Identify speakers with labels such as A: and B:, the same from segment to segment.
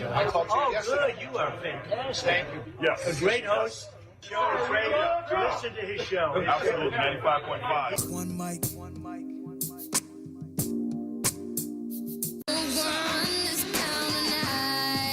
A: I called you yesterday.
B: Good. You are fantastic.
A: Thank you.
C: Yes.
B: A great host. Show is great. Listen to his show.
C: Absolutely. 95.5.
D: One mic.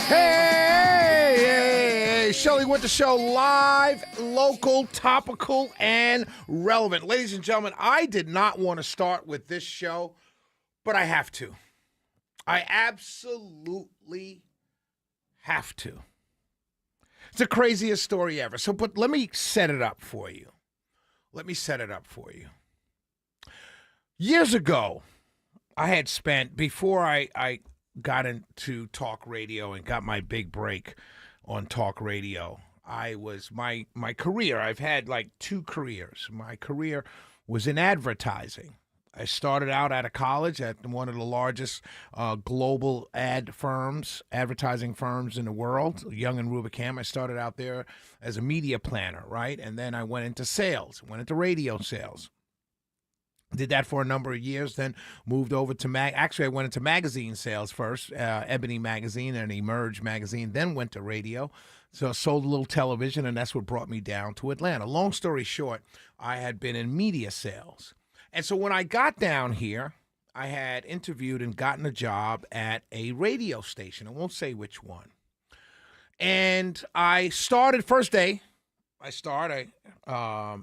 E: Hey, Shelley Winter Show, live, local, topical, and relevant. Ladies and gentlemen, I did not want to start with this show, but I have to. I absolutely have to. It's the craziest story ever. But let me set it up for you. Years ago, I had spent, before I got into talk radio and got my big break on talk radio, my career, I've had like two careers. My career was in advertising. I started out out of college at one of the largest global advertising firms in the world, Young and Rubicam. I started out there as a media planner, right? And then I went into sales, went into radio sales. Did that for a number of years, then moved over to I went into magazine sales first, Ebony Magazine and Emerge Magazine, then went to radio. So I sold a little television, and that's what brought me down to Atlanta. Long story short, I had been in media sales. And so when I got down here, I had interviewed and gotten a job at a radio station. I won't say which one. And I started, first day, I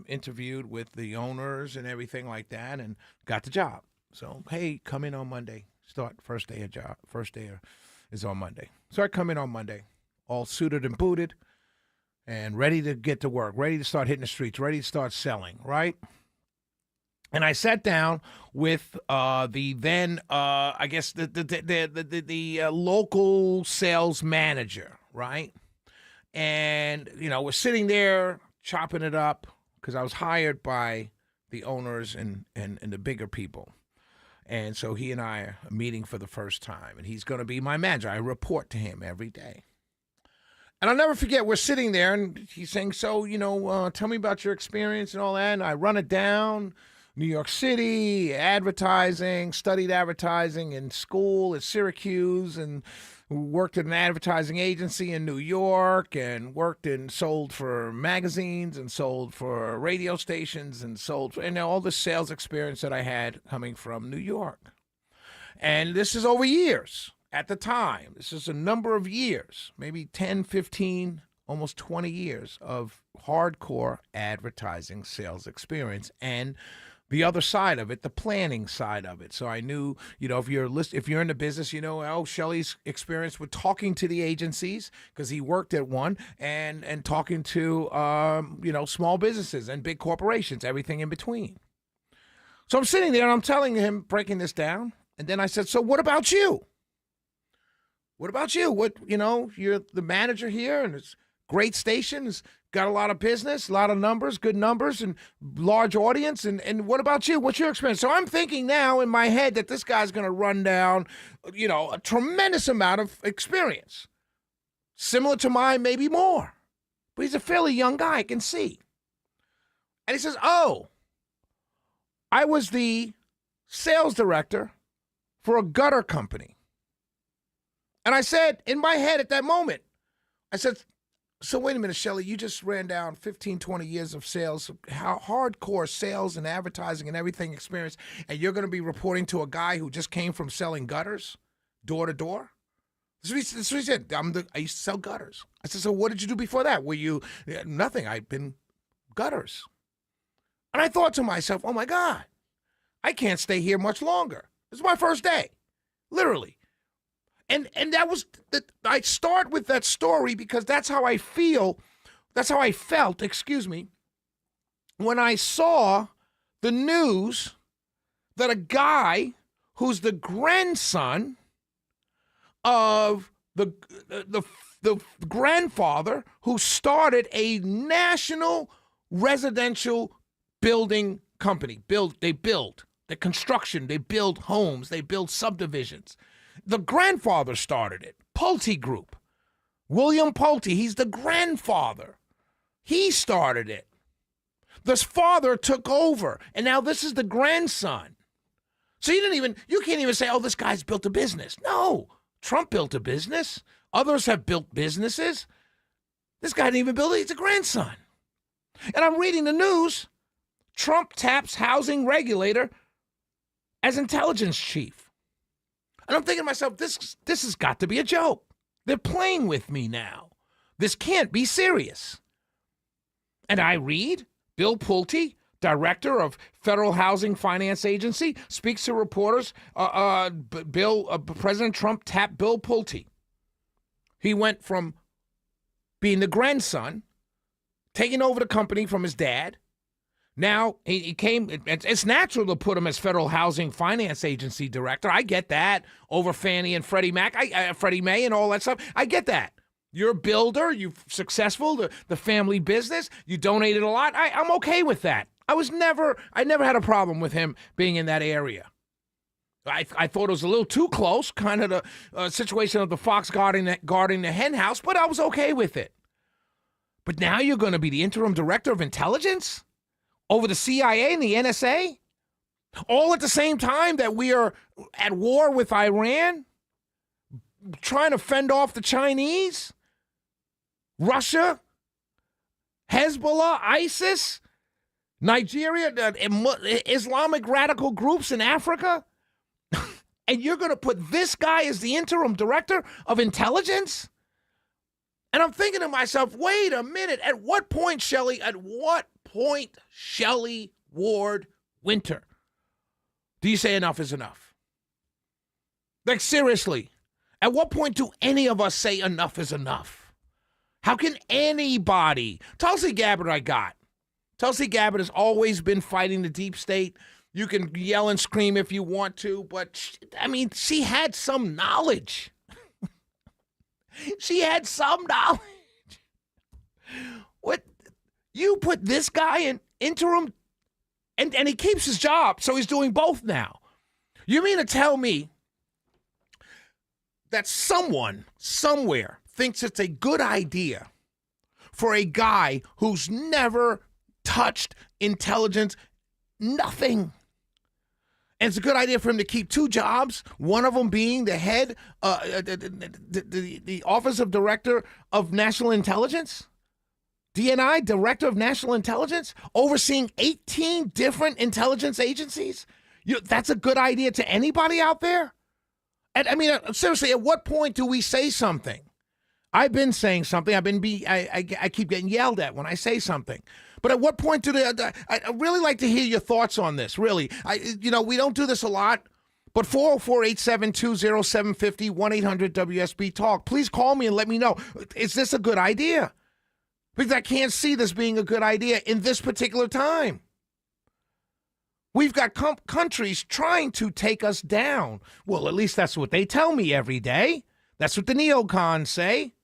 E: interviewed with the owners and everything like that and got the job. So, hey, come in on Monday. First day is on Monday. So I come in on Monday, all suited and booted and ready to get to work, ready to start hitting the streets, ready to start selling, right? And I sat down with the local sales manager, right? And, we're sitting there chopping it up because I was hired by the owners and the bigger people. And so he and I are meeting for the first time, and he's going to be my manager. I report to him every day. And I'll never forget, we're sitting there, and he's saying, so, tell me about your experience and all that. And I run it down. New York City, advertising, studied advertising in school at Syracuse, and worked at an advertising agency in New York, and sold for magazines and sold for radio stations and all the sales experience that I had coming from New York. And this is over years at the time. This is a number of years, maybe 10, 15, almost 20 years of hardcore advertising sales experience. And the other side of it, the planning side of it. So I knew, if you're in the business, Shelley's experience with talking to the agencies, because he worked at one, and talking to, small businesses and big corporations, everything in between. So I'm sitting there and I'm telling him, breaking this down. And then I said, so what about you? What about you? You're the manager here, and it's great stations. Got a lot of business, a lot of numbers, good numbers, and large audience. And what about you? What's your experience? So I'm thinking now in my head that this guy's going to run down, a tremendous amount of experience. Similar to mine, maybe more. But he's a fairly young guy, I can see. And he says, oh, I was the sales director for a gutter company. And I said, in my head at that moment, I said, so wait a minute, Shelley, you just ran down 15, 20 years of sales, how hardcore sales and advertising and everything experience, and you're going to be reporting to a guy who just came from selling gutters door to door? That's what he said. I used to sell gutters. I said, so what did you do before that? Nothing. I've been gutters. And I thought to myself, oh my God, I can't stay here much longer. This is my first day, literally. And that was, I start with that story because that's how I felt, when I saw the news that a guy who's the grandson of the grandfather who started a national residential building company. They build construction, they build homes, they build subdivisions. The grandfather started it, Pulte Group. William Pulte, he's the grandfather. He started it. This father took over, and now this is the grandson. So you can't even say, oh, this guy's built a business. No, Trump built a business. Others have built businesses. This guy didn't even build it. He's a grandson. And I'm reading the news. Trump taps housing regulator as intelligence chief. And I'm thinking to myself, this has got to be a joke. They're playing with me now. This can't be serious. And I read Bill Pulte, director of Federal Housing Finance Agency, speaks to reporters. President Trump tapped Bill Pulte. He went from being the grandson, taking over the company from his dad. Now he came. It's natural to put him as Federal Housing Finance Agency director. I get that over Fannie and Freddie Mac, Freddie Mae, and all that stuff. I get that. You're a builder. You're successful. The family business. You donated a lot. I'm okay with that. I never had a problem with him being in that area. I thought it was a little too close, kind of the situation of the fox guarding the hen house, but I was okay with it. But now you're going to be the interim director of intelligence over the CIA and the NSA, all at the same time that we are at war with Iran, trying to fend off the Chinese, Russia, Hezbollah, ISIS, Nigeria, Islamic radical groups in Africa. And you're going to put this guy as the interim director of intelligence? And I'm thinking to myself, wait a minute. At what point, Shelley Ward Winter, do you say enough is enough? Like, seriously, at what point do any of us say enough is enough? How can anybody? Tulsi Gabbard I got. Tulsi Gabbard has always been fighting the deep state. You can yell and scream if you want to, but she had some knowledge. She had some knowledge. What? You put this guy in interim, and he keeps his job, so he's doing both now. You mean to tell me that someone somewhere thinks it's a good idea for a guy who's never touched intelligence, nothing? And it's a good idea for him to keep two jobs, one of them being the head, the Office of Director of National Intelligence, DNI, Director of National Intelligence, overseeing 18 different intelligence agencies. That's a good idea to anybody out there? And seriously, at what point do we say something? I've been saying something. I keep getting yelled at when I say something. But at what point I really like to hear your thoughts on this, really. We don't do this a lot, but 404-872-0750, 1-800-WSB-TALK. Please call me and let me know, is this a good idea? Because I can't see this being a good idea in this particular time. We've got countries trying to take us down. Well, at least that's what they tell me every day. That's what the neocons say.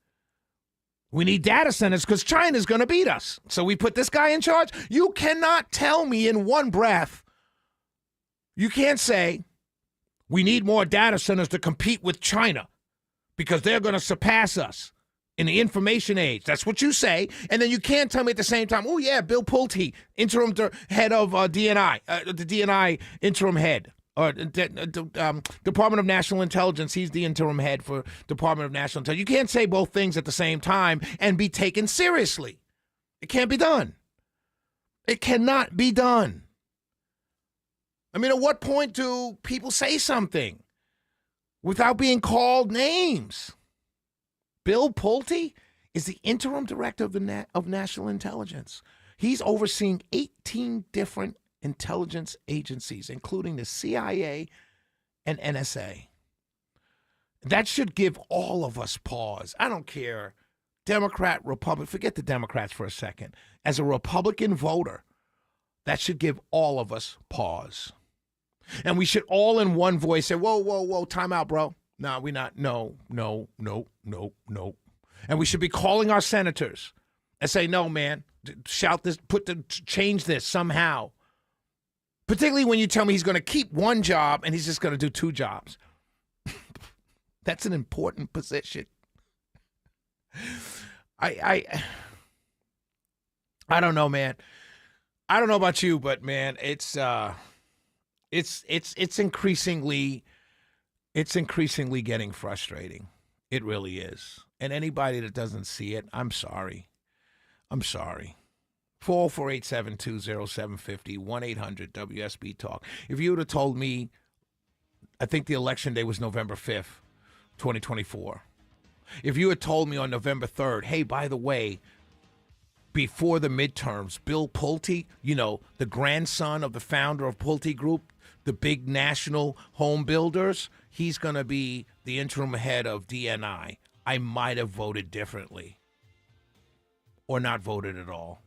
E: We need data centers because China's going to beat us. So we put this guy in charge. You cannot tell me in one breath. You can't say we need more data centers to compete with China because they're going to surpass us in the information age. That's what you say. And then you can't tell me at the same time, oh, yeah, Bill Pulte, interim head of DNI, the DNI interim head. Or Department of National Intelligence, he's the interim head for Department of National Intelligence. You can't say both things at the same time and be taken seriously. It can't be done. It cannot be done. At what point do people say something without being called names? Bill Pulte is the interim director of National Intelligence. He's overseeing 18 different intelligence agencies, including the CIA and NSA. That should give all of us pause. I don't care, Democrat, Republican, forget the Democrats for a second. As a Republican voter, that should give all of us pause. And we should all in one voice say, whoa, time out, bro. No, we're not. No. And we should be calling our senators and say, no, man, shout this, change this somehow. Particularly when you tell me he's going to keep one job and he's just going to do two jobs. That's an important position. I don't know, man. I don't know about you, but man, it's increasingly getting frustrating. It really is. And anybody that doesn't see it, I'm sorry. I'm sorry. 448-720-750, 1-800-WSB Talk. If you would have told me, I think the election day was November 5th, 2024. If you had told me on November 3rd, hey, by the way, before the midterms, Bill Pulte, the grandson of the founder of Pulte Group, the big national home builders, he's going to be the interim head of DNI. I might have voted differently or not voted at all.